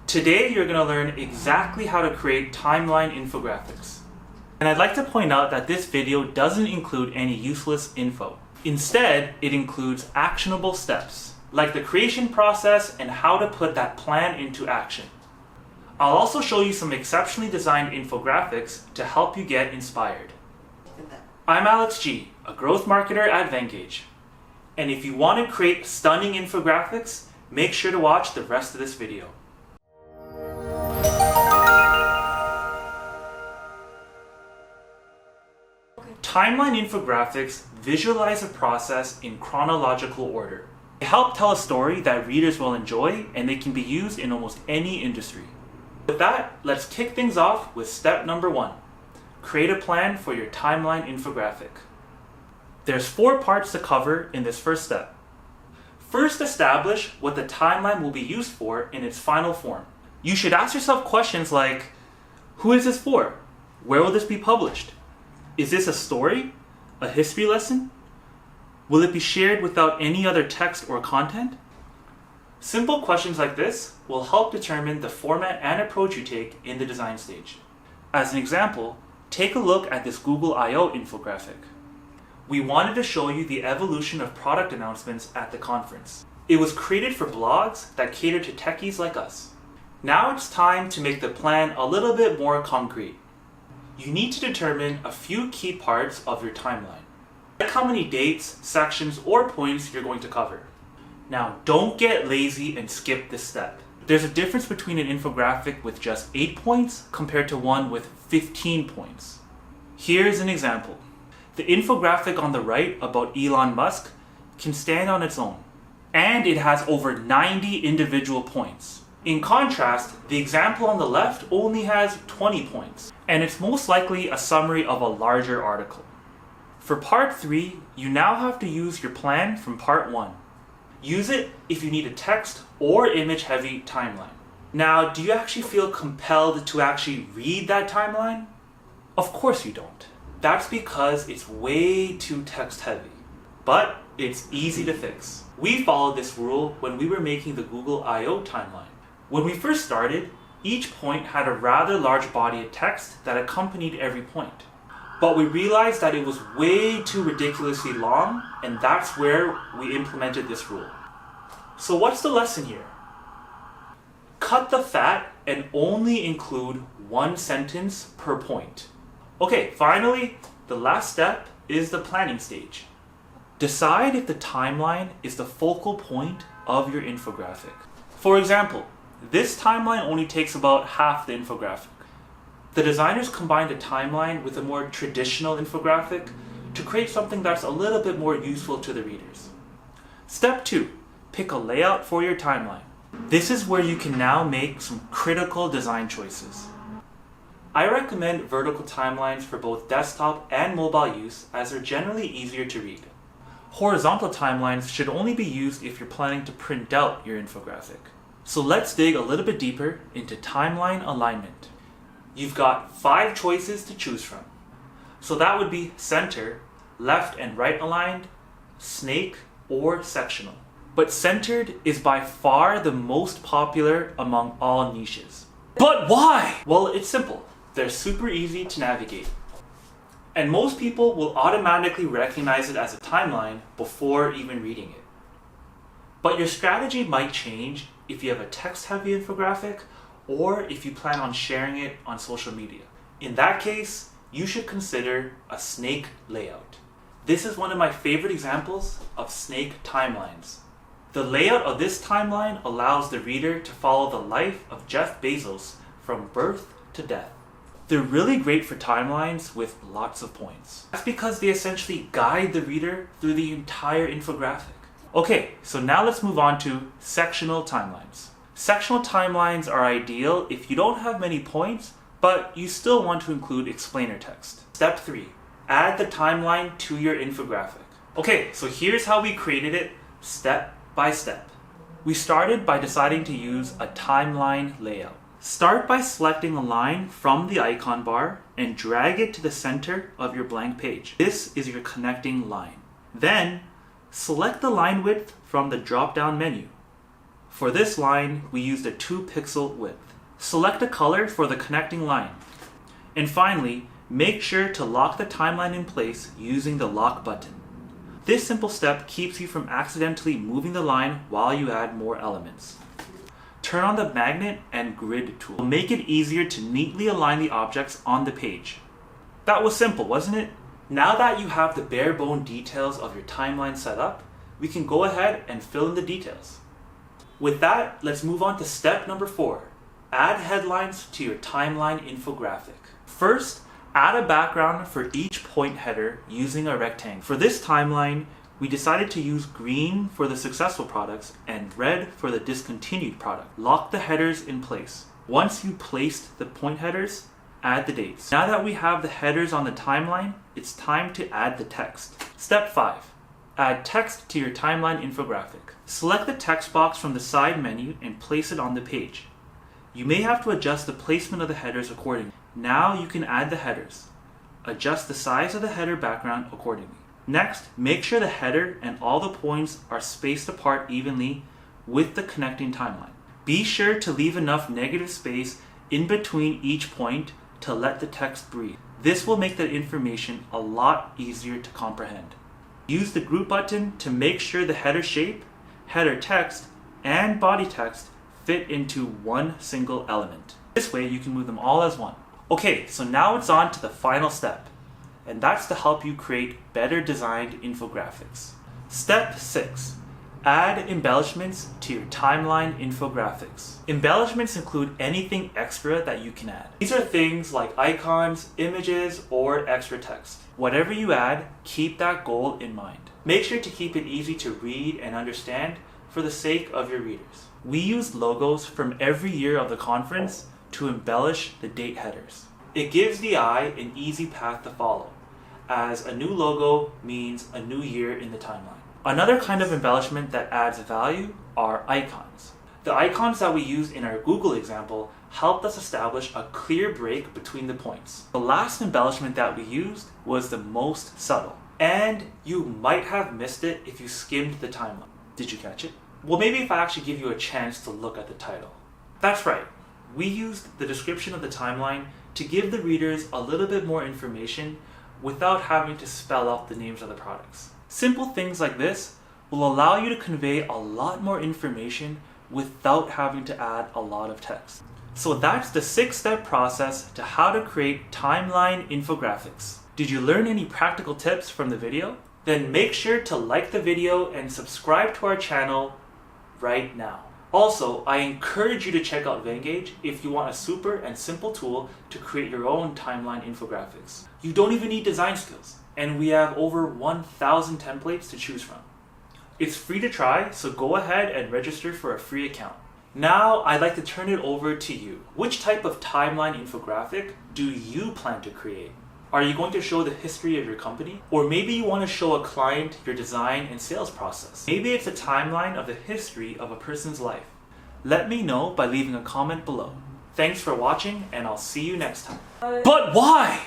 Today you're going to learn exactly how to create timeline infographics. And I'd like to point out that this video doesn't include any useless info. Instead, it includes actionable steps, like the creation process and how to put that plan into action. I'll also show you some exceptionally designed infographics to help you get inspired. I'm Alex G, a growth marketer at Venngage. And if you want to create stunning infographics, make sure to watch the rest of this video. Timeline infographics visualize a process in chronological order. They help tell a story that readers will enjoy, and they can be used in almost any industry. With that, let's kick things off with step number 1. Create a plan for your timeline infographic. There's 4 parts to cover in this first step. First, establish what the timeline will be used for in its final form. You should ask yourself questions like, who is this for? Where will this be published? Is this a story? A history lesson? Will it be shared without any other text or content? Simple questions like this will help determine the format and approach you take in the design stage. As an example, take a look at this Google I/O infographic. We wanted to show you the evolution of product announcements at the conference. It was created for blogs that cater to techies like us. Now it's time to make the plan a little bit more concrete. You need to determine a few key parts of your timeline, like how many dates, sections, or points you're going to cover. Now, don't get lazy and skip this step. There's a difference between an infographic with just 8 points compared to one with 15 points. Here's an example. The infographic on the right about Elon Musk can stand on its own, and it has over 90 individual points. In contrast, the example on the left only has 20 points, and it's most likely a summary of a larger article. For part 3, you now have to use your plan from part 1. Use it if you need a text or image-heavy timeline. Now, do you actually feel compelled to actually read that timeline? Of course you don't. That's because it's way too text-heavy. But it's easy to fix. We followed this rule when we were making the Google I/O timeline. When we first started, each point had a rather large body of text that accompanied every point. But we realized that it was way too ridiculously long, and that's where we implemented this rule. So what's the lesson here? Cut the fat and only include 1 sentence per point. Okay, finally, the last step is the planning stage. Decide if the timeline is the focal point of your infographic. For example, this timeline only takes about half the infographic. The designers combined a timeline with a more traditional infographic to create something that's a little bit more useful to the readers. Step 2, pick a layout for your timeline. This is where you can now make some critical design choices. I recommend vertical timelines for both desktop and mobile use, as they're generally easier to read. Horizontal timelines should only be used if you're planning to print out your infographic. So let's dig a little bit deeper into timeline alignment. You've got 5 choices to choose from. So that would be center, left and right aligned, snake, or sectional. But centered is by far the most popular among all niches. But why? Well, it's simple. They're super easy to navigate. And most people will automatically recognize it as a timeline before even reading it. But your strategy might change if you have a text-heavy infographic or if you plan on sharing it on social media. In that case, you should consider a snake layout. This is one of my favorite examples of snake timelines. The layout of this timeline allows the reader to follow the life of Jeff Bezos from birth to death. They're really great for timelines with lots of points. That's because they essentially guide the reader through the entire infographic. Okay, so now let's move on to sectional timelines. Sectional timelines are ideal if you don't have many points, but you still want to include explainer text. Step 3, add the timeline to your infographic. Okay, so here's how we created it step by step. We started by deciding to use a timeline layout. Start by selecting a line from the icon bar and drag it to the center of your blank page. This is your connecting line. Then, select the line width from the drop-down menu. For this line, we used a 2-pixel width. Select a color for the connecting line. And finally, make sure to lock the timeline in place using the lock button. This simple step keeps you from accidentally moving the line while you add more elements. Turn on the magnet and grid tool. Make it easier to neatly align the objects on the page. That was simple, wasn't it? Now that you have the bare bone details of your timeline set up, we can go ahead and fill in the details. With that, let's move on to step number 4. Add headlines to your timeline infographic. First, add a background for each point header using a rectangle. For this timeline, we decided to use green for the successful products and red for the discontinued product. Lock the headers in place. Once you placed the point headers, add the dates. Now that we have the headers on the timeline, it's time to add the text. Step 5. Add text to your timeline infographic. Select the text box from the side menu and place it on the page. You may have to adjust the placement of the headers accordingly. Now you can add the headers. Adjust the size of the header background accordingly. Next, make sure the header and all the points are spaced apart evenly with the connecting timeline. Be sure to leave enough negative space in between each point to let the text breathe. This will make the information a lot easier to comprehend. Use the group button to make sure the header shape, header text, and body text fit into one single element. This way you can move them all as one. Okay, so now it's on to the final step, and that's to help you create better designed infographics. Step 6. Add embellishments to your timeline infographics. Embellishments include anything extra that you can add. These are things like icons, images, or extra text. Whatever you add, keep that goal in mind. Make sure to keep it easy to read and understand for the sake of your readers. We used logos from every year of the conference to embellish the date headers. It gives the eye an easy path to follow, as a new logo means a new year in the timeline. Another kind of embellishment that adds value are icons. The icons that we used in our Google example helped us establish a clear break between the points. The last embellishment that we used was the most subtle, and you might have missed it if you skimmed the timeline. Did you catch it? Well, maybe if I actually give you a chance to look at the title. That's right. We used the description of the timeline to give the readers a little bit more information without having to spell out the names of the products. Simple things like this will allow you to convey a lot more information without having to add a lot of text. So that's the 6-step process to how to create timeline infographics. Did you learn any practical tips from the video? Then make sure to like the video and subscribe to our channel right now. Also, I encourage you to check out Venngage if you want a super and simple tool to create your own timeline infographics. You don't even need design skills, and we have over 1,000 templates to choose from. It's free to try, so go ahead and register for a free account. Now, I'd like to turn it over to you. Which type of timeline infographic do you plan to create? Are you going to show the history of your company? Or maybe you want to show a client your design and sales process. Maybe it's a timeline of the history of a person's life. Let me know by leaving a comment below. Thanks for watching, and I'll see you next time. But why?